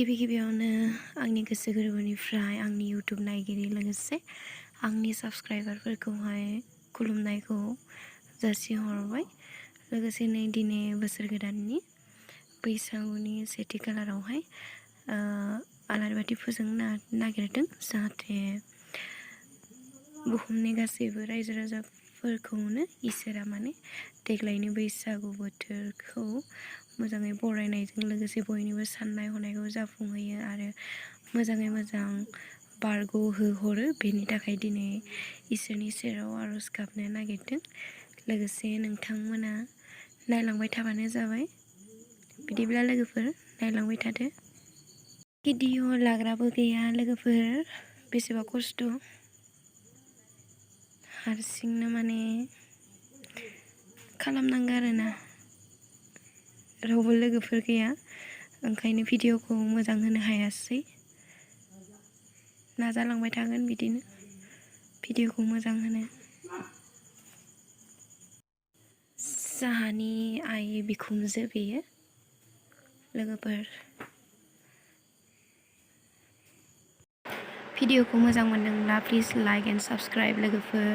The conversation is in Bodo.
गिबियावनो आंनि गोसो गोरबोनिफ्राय आंनि YouTube नायगिरि लोगोसे आंनि साबस्क्राइबारफोरखौहाय खुलुमनायखौ जासिहरबाय। लोगोसेनो दिनै बोसोर गोदाननि बैसागुनि सेथि खालारावहाय आलारि बाथि फोजोंनो नागिरदों, जाहाथे बुहुमनि गासैबो रायजो राजाफोरखौनो इसोरा माने देग्लायनि बैसागु बोथोरखौ मोजाङै बरायनायजों लोगोसे बयनिबो साननाय हनायखौ जाफुंहोयो आरो मोजाङै मोजां बारग'होहरो। बेनि थाखाय दिनै इसोरनि सेराव आर'ज गाबनो नागिरदों। लोगोसे नोंथांमोना नायलांबाय थाबानो जाबाय। बिदिब्ला लोगोफोर नायलांबाय थादो। भिडिअ लाग्राबो गैया लोगोफोर, बेसेबा खस्थ'। हारसिंनो माने खालामनांगौ आरोना, रावबो लोगोफोर गैया, ओंखायनो भिडिअखौ मोजां होनो हायासै। नाजालांबाय थागोन बिदिनो भिडिअखौ मोजां होनो। जाहानि आइ बिखुनजो बेयो लोगोफोर। भिडिअखौ मोजां मोनदोंब्ला प्लिज लाइक एन्ड साबस्क्राइब लोगोफोर।